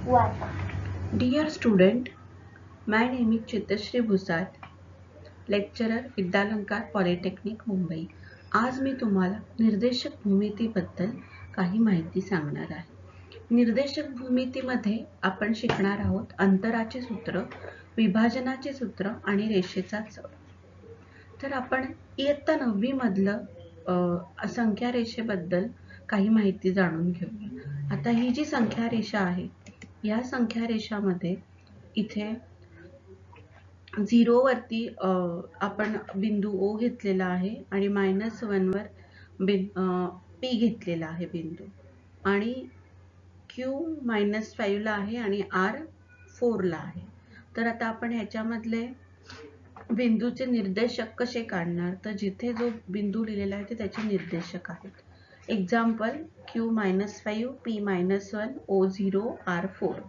y. Dear student, my name is Chittashri Bhusat, lecturer Vidyalankar polytechnic Mumbai. आज मी तुम्हाला निर्देशक भूमितीबद्दल काही माहिती सांगणार आहे. निर्देशक भूमितीमध्ये आपण शिकणार आहोत अंतराचे सूत्र, विभाजनाचे सूत्र आणि रेषेचा चढ. तर आपण इयत्ता 9वी मधलं संख्या रेषेबद्दल काही माहिती जाणून घेऊया. आता ही जी संख्या रेषा आहे, या संख्या रेषामध्ये इथे 0 वरती आपण बिंदू O घेतलेला आहे आणि -1 वर P घेतलेला आहे बिंदू, आणि Q -5 ला आहे आणि R 4 ला आहे. तर आता आपण ह्याच्यामधले बिंदूचे निर्देशक कसे काढणार, तर जिथे जो बिंदू लिहिलेला आहे ते त्याचे निर्देशक आहेत. Example Q -5, P -1, O 0, R 4.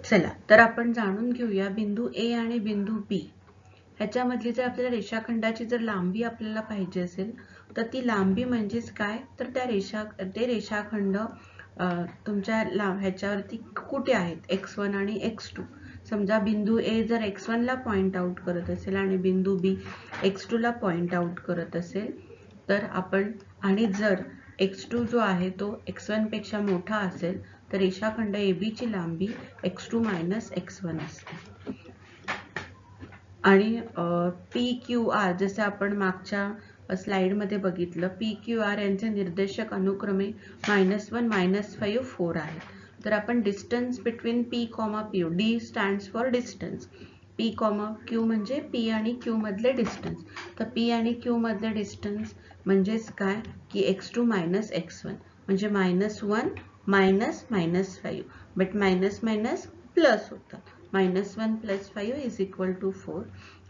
चला तर आपण जाणून घेऊया बिंदू A आणि बिंदू B ह्याच्यामधली जर आपल्याला रेषाखंडाची जर लांबी आपल्याला पाहिजे असेल तर ती लांबी म्हणजेच काय, तर ते रेषाखंड तुमच्या ह्याच्यावरती कुठे आहेत, x1 आणि x2. समजा बिंदू A जर x1 ला पॉइंट आउट करत असेल आणि बिंदू B x2 ला पॉइंट आउट करत असेल तर आपण, आणि जर x2 जो आहे तो x1 पेक्षा मोठा असेल तर रेषाखंड AB ची लांबी x2 - x1 असते. आणि PQR जसे आपण मागच्या स्लाइड मध्ये बघितलं, PQR यांचे निर्देशक अनुक्रमे -1, -5, 4 आहेत. तर आपण distance between P, Q, D stands for distance, P, Q म्हणजे P आणि Q मधले डिस्टन्स. तर P आणि Q मधले डिस्टन्स म्हणजेच काय की x2 - x1 म्हणजे -1 -5, बट मायनस प्लस होतात. -1 + 5 = 4.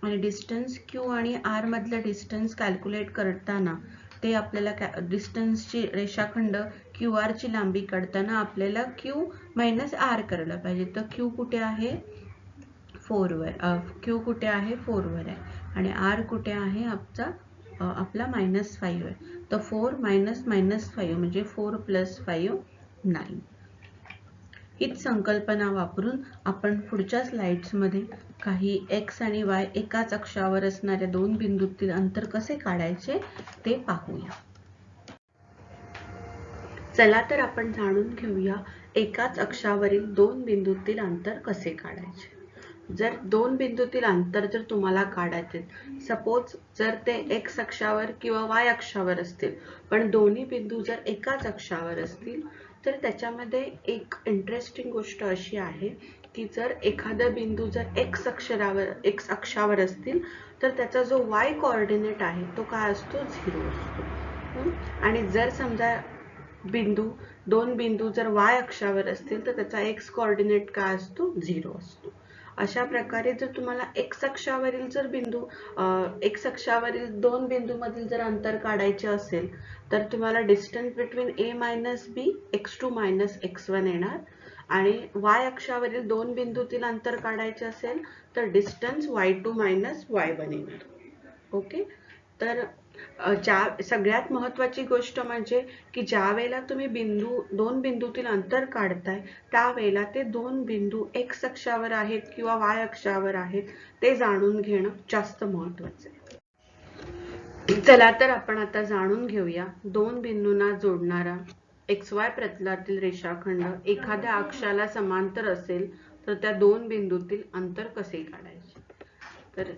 आणि डिस्टन्स Q आणि R मधलं डिस्टन्स कॅल्क्युलेट करताना ते आपल्याला डिस्टन्सची रेषाखंड QR ची लांबी काढताना आपल्याला Q - R करायला पाहिजे. तर Q कुठे आहे, 4 वर. Q कुठे आहे, 4 वर आहे, आणि R कुठे आहे आपला -5 आहे. तर 4 - -5 म्हणजे 4 + 5 9. हीच संकल्पना वापरून आपण पुढच्या स्लाइड्स मध्ये काही x आणि y एकाच अक्षावर असणाऱ्या दोन बिंदूतील अंतर कसे काढायचे ते पाहूया. चला तर आपण जाणून घेऊया एकाच अक्षावरील दोन बिंदूतील अंतर कसे काढायचे. जर दोन बिंदूतील अंतर जर तुम्हाला काढायचे, सपोज जर ते x अक्षावर किंवा y अक्षावर असतील, पण दोन्ही बिंदू जर एकाच अक्षावर असतील तर त्याच्यामध्ये एक इंटरेस्टिंग गोष्ट अशी आहे की जर एखादा बिंदू जर x अक्षावर असतील तर त्याचा जो y कोऑर्डिनेट आहे तो काय असतो, 0 असतो. आणि जर समजा दोन बिंदू जर y अक्षावर असतील तर त्याचा x कोऑर्डिनेट काय असतो, 0 असतो. अशा प्रकारे जर तुम्हाला x अक्षावरील दोन बिंदू मधील जर अंतर काढायचे असेल तर तुम्हाला distance between A - B x2 - x1 येणार, आणि y अक्षावरील दोन बिंदूतील अंतर काढायचे असेल तर डिस्टन्स y2 - y1 येणार. ओके. तर सगळ्यात महत्त्वाची गोष्ट म्हणजे की ज्या वेळेला तुम्ही दोन बिंदूतील अंतर काढताय त्यावेळेला ते दोन बिंदू x अक्षावर आहेत किंवा y अक्षावर आहेत ते जाणून घेणं जास्त महत्त्वाचं आहे. चला तर आपण आता जाणून घेऊया दोन बिंदूंना जोडणारा XY प्रतलातील रेषाखंड एखाद्या अक्षाला समांतर असेल तर त्या दोन बिंदूतील अंतर कसे काढायचे. तर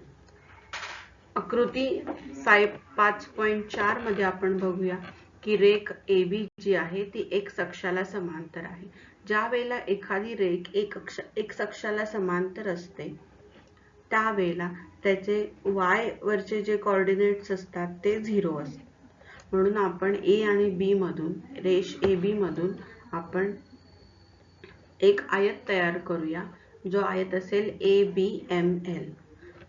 आकृती 5.4 मध्ये आपण बघूया की रेख AB जी आहे ती x अक्षाला समांतर आहे. ज्या वेळेला एखादी रेख x अक्षाला समांतर असते त्यावेळेला त्याचे y वरचे जे कोऑर्डिनेट्स असतात ते 0 असतात. म्हणून आपण A आणि B मधून, रेष AB मधून आपण एक आयत तयार करूया जो आयत असेल ABML,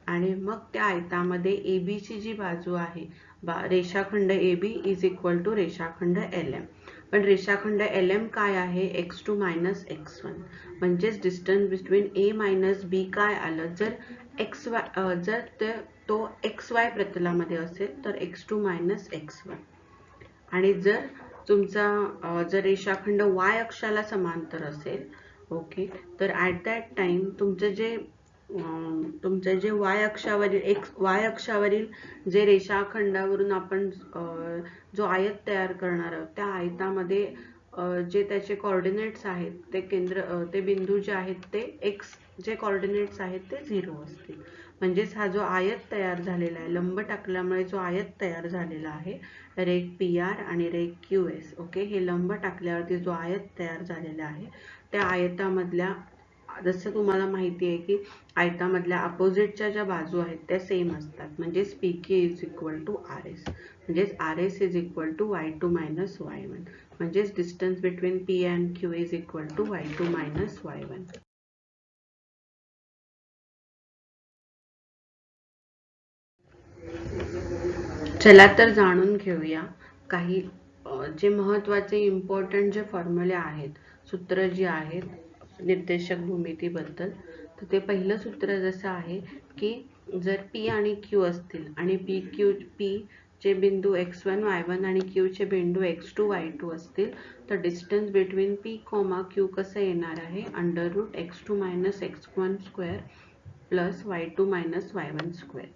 आणि मग त्या आयतामध्ये AB ची जी बाजू आहे, रेषाखंड AB = रेषाखंड LM. पण रेषाखंड LM काय आहे, x2 - x1. म्हणजेच डिस्टन्स बिटवीन A - B काय आलं, जर तो XY प्रतलामध्ये असेल तर x2 - x1, आणि जर तुमचा जर रेषाखंड y अक्षाला समांतर असेल, ओके, तर ॲट दॅट टाइम तुमचं जे y अक्षावरील जे रेषाखंडावरून आपण जो आयत तयार करणार आहोत, त्या आयतामध्ये जे त्याचे कोऑर्डिनेट्स आहेत ते बिंदू जे आहेत ते x जे कोऑर्डिनेट्स आहेत ते 0 असतील. म्हणजेच हा जो आयत तयार झालेला आहे, लंब टाकल्यामुळे जो आयत तयार झालेला आहे रेघ PR आणि रेघ QS, ओके, हे लंब टाकल्यावरती जो आयत तयार झालेला आहे त्या आयतामधल्या, जसं तुम्हाला माहिती आहे की आयतामधल्या अपोजिटच्या ज्या बाजू आहेत त्या सेम असतात, म्हणजेच PQ is equal to RS, म्हणजेच RS is equal to y2 minus y1, म्हणजेच distance between P and Q is equal to y2 minus y1. चला तर जाणून घेऊया काही जे महत्त्वाचे इम्पॉर्टंट जे फॉर्म्युले आहेत, सूत्र जी आहेत निर्देशक भूमितीबद्दल. तर ते पहिलं सूत्र जसं आहे की जर P आणि Q असतील आणि P चे बिंदू x1 y1 आणि Q चे बिंदू x2 y2 असतील, तर डिस्टन्स बिटवीन P, Q कसं येणार आहे, under root x2 minus x1 square plus y2 minus y1 square.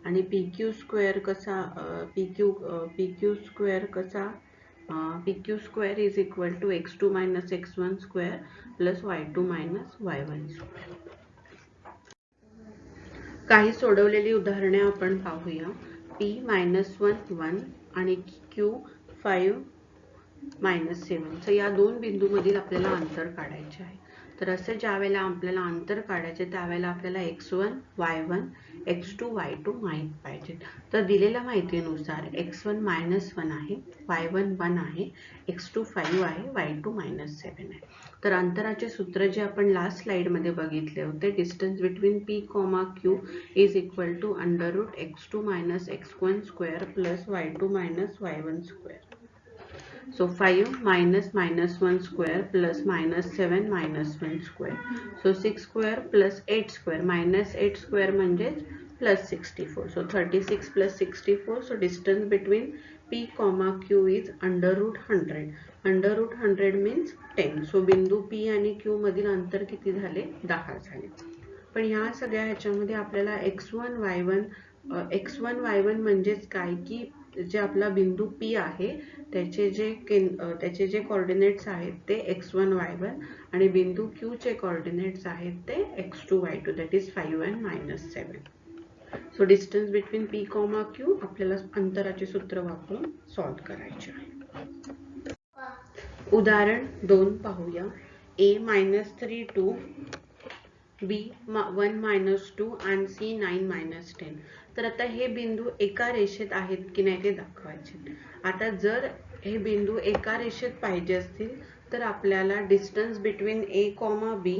आणि PQ square is equal to x2 minus x1 square plus y2 minus y1 square. काही सोडवलेली उदाहरणे आपण पाहूया. P -1 1 आणि Q 5 -7. तर या दोन बिंदूमधील आपल्याला अंतर काढायचे आहे. तर असे ज्या वेळेला आपल्याला अंतर काढायचे त्यावेळेला आपल्याला x1 y1 x2 y2 माहित पाहिजे. तर दिलेल्या माहितीनुसार x1 -1 आहे, y1 1 आहे, x2 5 आहे, y2 -7 आहे. तर अंतराचे सूत्र जे आपण लास्ट स्लाइड मध्ये बघितले होते, distance between P, Q is equal to under root x2 minus x1 square plus y2 minus y1 square. So 5 minus -1 square plus -7 -1 square. So 6 square plus 8 square minus 8 square म्हणजेच plus 64. So 36 plus 64. So distance between P, Q is under root 100. Under root 100 means 10. So बिंदू P आणि Q मधील अंतर किती झाले, 10 झाले. पण ह्या सगळ्या ह्याच्यामध्ये आपल्याला x1 y1 म्हणजेच काय की जे आपला बिंदू P आहे त्याचे जे कोऑर्डिनेट्स आहेत ते x1 y1 आणि बिंदू Q चे कोऑर्डिनेट्स आहेत ते x2 y2, that is 5 and -7. So distance between P, Q आपल्याला अंतराचे सूत्र वापरून सॉल्व्ह करायचे आहे. उदाहरण 2 पाहूया. A -3 2 B 1 -2 आणि C 9 -10. तर आता हे बिंदू एका रेषेत आहेत की नाही ते दाखवायचे. आता जर हे बिंदू एका रेषेत पाहिजे असतील तर आपल्याला डिस्टन्स बिटवीन A, B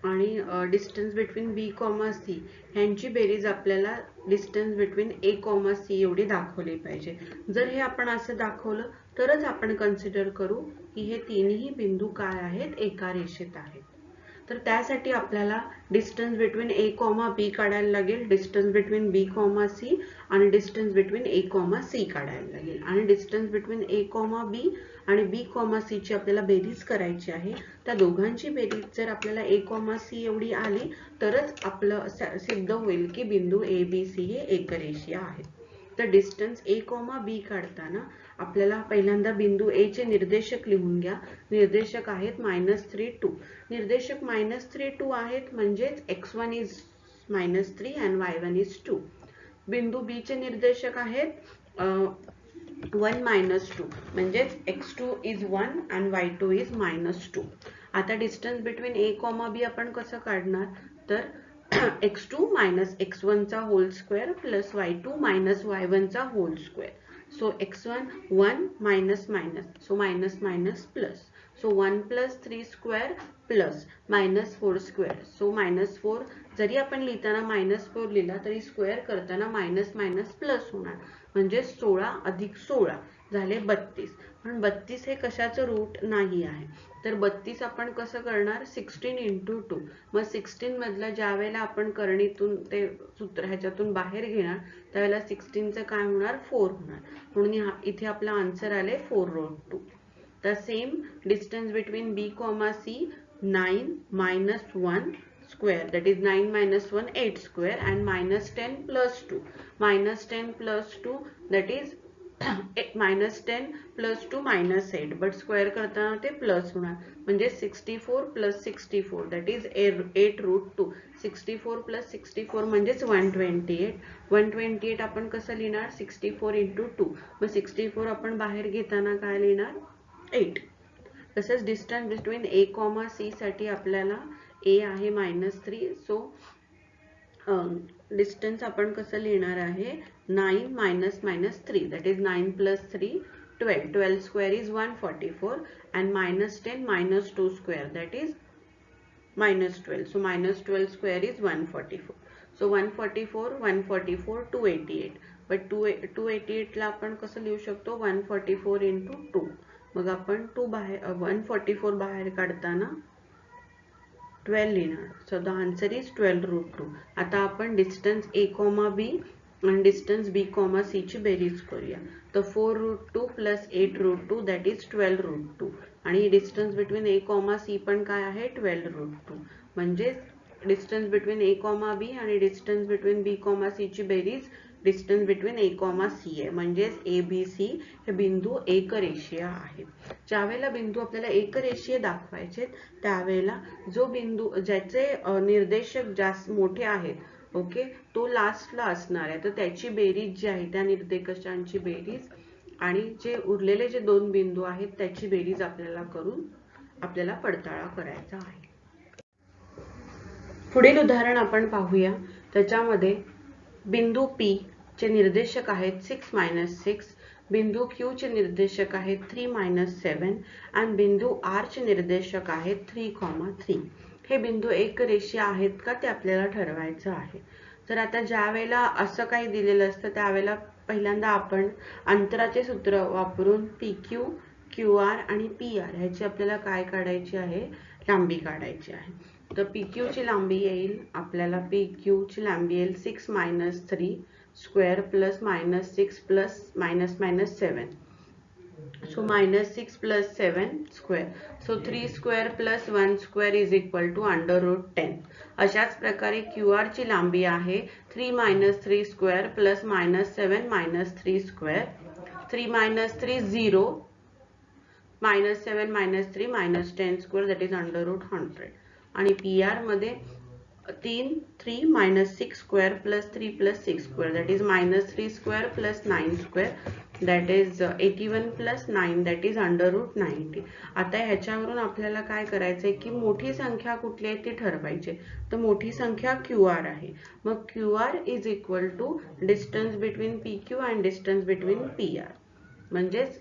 आणि डिस्टन्स बिटवीन B, C ह्यांची बेरीज आपल्याला डिस्टन्स बिटवीन A, C एवढी दाखवली पाहिजे. जर हे आपण असं दाखवलं तरच आपण कन्सिडर करू की हे तिन्ही बिंदू काय आहेत, एका रेषेत आहेत. तर त्यासाठी आपल्याला डिस्टन्स बिटवीन A, B काढायला लागेल, डिस्टन्स बिटवीन B, C आणि डिस्टन्स बिटवीन A, C काढायला लागेल. आणि डिस्टन्स बिटवीन A, B आणि B, C ची आपल्याला बेरीज करायची आहे. त्या दोघांची बेरीज जर आपल्याला A, C एवढी आली तरच आपलं सिद्ध होईल की बिंदू ABC हे एकरेषीय आहेत. तर डिस्टन्स A, B काढताना आपल्याला पहिल्यांदा बिंदू A चे निर्देशक लिहून घ्या. निर्देशक आहेत -3 2. निर्देशक -3 2 आहेत म्हणजेच x1 is -3 and y1 is 2. बिंदू B चे निर्देशक आहेत 1 -2 म्हणजेच x2 is 1 and y2 is -2. आता डिस्टन्स बिटवीन A, B आपण कसं काढणार, तर x2 मायनस x1 चा whole square plus y2 minus y1 चा whole square. So x1 1 minus minus, so minus minus plus. So 1 plus 3 square plus minus 4 square. So -4 जरी आपण लिहिताना -4 लिहिला तरी स्क्वेअर करताना मायनस मायनस प्लस होणार, म्हणजे 16 अधिक 16 झाले 32. पण 32 हे कशाचं रूट नाही आहे. तर 32 आपण कसं करणार 16 into 2. मग 16 मधलं ज्या वेळेला आपण करणीतून ते सूत्र ह्याच्यातून बाहेर घेणार त्यावेळेला 16 चं काय होणार 4 होणार. म्हणून इथे आपला आन्सर आले 4√2. The same distance between B, C 9 minus 1 square, that is 9 minus 1 8 square, and minus 10 plus 2. Minus 10 plus 2, that is minus 10 plus 2 minus 8, but square करताना ते plus होणार. म्हणजे 64 plus 64, that is 8√2. 64 plus 64 म्हणजेच 128. 128 आपण कसं लिहिणार 64 into 2. मग 64 आपण बाहेर घेताना काय लिहिणार 8. तसेच डिस्टन्स बिटवीन A, C साठी आपल्याला A आहे -3. सो डिस्टन्स आपण कसं लिहिणार आहे 9 minus -3, that is 9 plus 3 12. 12 square is 144 and minus 10 minus 2 square, that is -12. So -12 square is 144. So 144 144 288. But 288 ला आपण कसं लिहू शकतो 144 into 2. मग आपण 144 बाहेर काढताना 12 लिहिणार. So the answer is 12√2. आता आपण डिस्टन्स A, B आणि डिस्टन्स B, C ची बेरीज करूया. तर 4√2 प्लस 8√2 दॅट इज 12√2. आणि डिस्टन्स बिटवीन A, C पण काय आहे 12√2. म्हणजे डिस्टन्स बिटवीन A, B आणि डिस्टन्स बिटवीन B, C ची बेरीज डिस्टन्स बिटवीन A, C आहे. म्हणजेच ABC हे बिंदू एकरेषीय आहेत. ज्यावेळेला बिंदू आपल्याला एकरेषीय दाखवायचे त्यावेळेला जो बिंदू ज्याचे निर्देशक जास्त मोठे आहेत ओके तो लास्टला असणार आहे. तर त्याची बेरीज जी आहे त्या निर्देशांची बेरीज आणि जे उरलेले जे दोन बिंदू आहेत त्याची बेरीज आपल्याला करून आपल्याला पडताळा करायचा आहे. पुढील उदाहरण आपण पाहूया. त्याच्यामध्ये बिंदू P चे निर्देशक आहेत 6 - 6, बिंदू Q चे निर्देशक आहेत 3 - 7 आणि बिंदू R चे निर्देशक आहेत 3, 3. हे बिंदू एकरेषीय आहेत का ते आपल्याला ठरवायचं आहे. तर आता ज्या वेळेला असं काही दिलेलं असतं त्यावेळेला पहिल्यांदा आपण अंतराचे सूत्र वापरून PQ, QR आणि PR ह्याची आपल्याला काय काढायची आहे लांबी काढायची आहे. तर PQ ची लांबी येईल आपल्याला PQ ची लांबी येईल 6 - 3 square plus -6 plus -7. So -6 plus 7 square. So 3 square plus 1 square is equal to √10. अशाच प्रकारे QR ची लांबी आहे 3 - 3 square plus -7 - 3 square. 3 - 3 0. -7 - 3 -10 square, that is √100. आणि PR मध्ये 3 - 6 square plus 3 plus 6 square, that is -3 square plus 9 square, that is 81 plus 9, that is √90. आता ह्याच्यावरून आपल्याला काय करायचंय की मोठी संख्या कुठली आहे ती ठरवायची. तर मोठी संख्या QR आहे. मग QR is equal to distance between PQ and distance between PR. म्हणजेच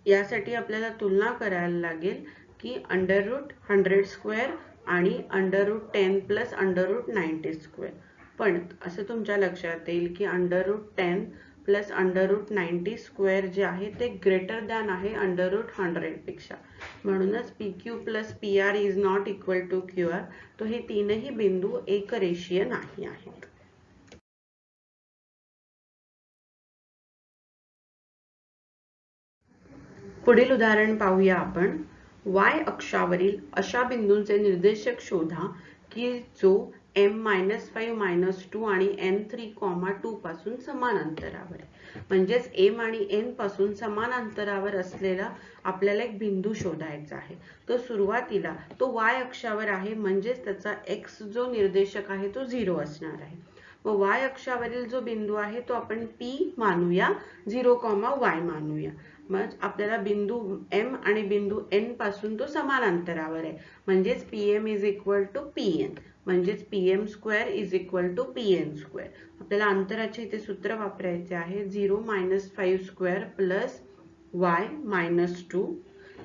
यासाठी आपल्याला तुलना करायला लागेल की √100 स्क्वेअर आणि √10 प्लस √90 स्क्वेअर. पण असं तुमच्या लक्षात येईल की √10 प्लस √90 स्क्वेअर जे आहे ते ग्रेटर दॅन आहे √100 पेक्षा. म्हणूनच PQ plus PR is not equal to QR. तो हे तीनही बिंदू एकरेषीय नाही आहेत. पुढील उदाहरण पाहूया आपण. Y अक्षावरील अशा बिंदूंचे निर्देशक शोधा की जो M-5 - 2 आणि N3, 2 पासून समान अंतरावर आहे. म्हणजेच M आणि N पासून समान अंतरावर असलेला आपल्याला एक बिंदू शोधायचा आहे. तो सुरुवातीला तो Y अक्षावर आहे म्हणजेच त्याचा X जो निर्देशक आहे तो 0 असणार आहे. व Y अक्षावरील जो बिंदू आहे तो आपण P मानूया 0, Y मानूया. मग आपल्याला बिंदू M आणि बिंदू N पासून तो समान अंतरावर आहे. म्हणजेच PM is equal to PN. म्हणजेच PM square is equal to PN square. आपल्याला अंतराचे इथे सूत्र वापरायचे आहे 0 - 5 स्क्वेअर प्लस Y -2.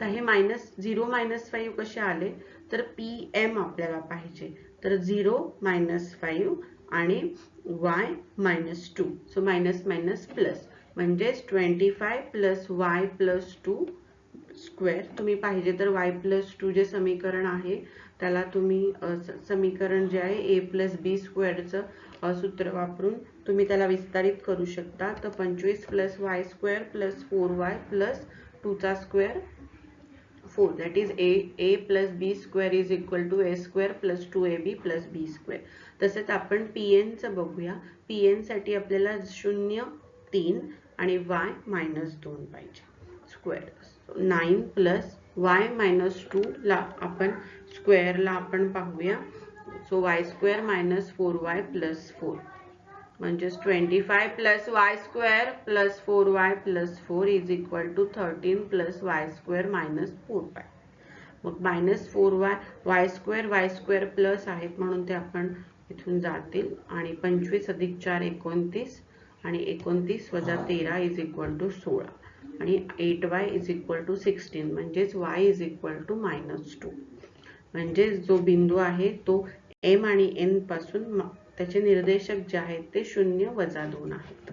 तर हे -0 - 5 कसे आले तर PM आपल्याला पाहिजे. तर 0 - 5 आणि Y -2. So minus minus plus म्हणजेच 25 प्लस वाय प्लस 2 स्क्वेअर. तुम्ही पाहिजे तर y प्लस 2 जे समीकरण आहे त्याला तुम्ही समीकरण जे आहे a प्लस बी स्क्वेअरचं सूत्र वापरून तुम्ही त्याला विस्तारित करू शकता. तर 25 plus y square plus 4y plus 2 चा square 4, that is a plus b square is equal to a square plus 2ab plus b square. तसेच आपण pn चं बघूया. pn साठी आपल्याला 0 3 आणि y minus 2 पाहिजे स्क्वेअर. 9 plus y minus 2 ला आपण स्क्वेअर ला आपण पाहूया. So y square minus 4y plus 4 म्हणजेच 25 plus y square plus 4y plus 4 is equal to 13 plus y square minus 4y. मग minus 4y y square plus आहेत म्हणून ते आपण इथून जातील आणि 25 अधिक 4 29 आणि 29 वजा 13 is equal to 16 आणि 8y is equal to 16 म्हणजेच y is equal to -2. म्हणजे जो बिंदू आहे तो m आणि n पासून त्याचे निर्देशक जे आहेत ते 0 वजा 2 आहेत.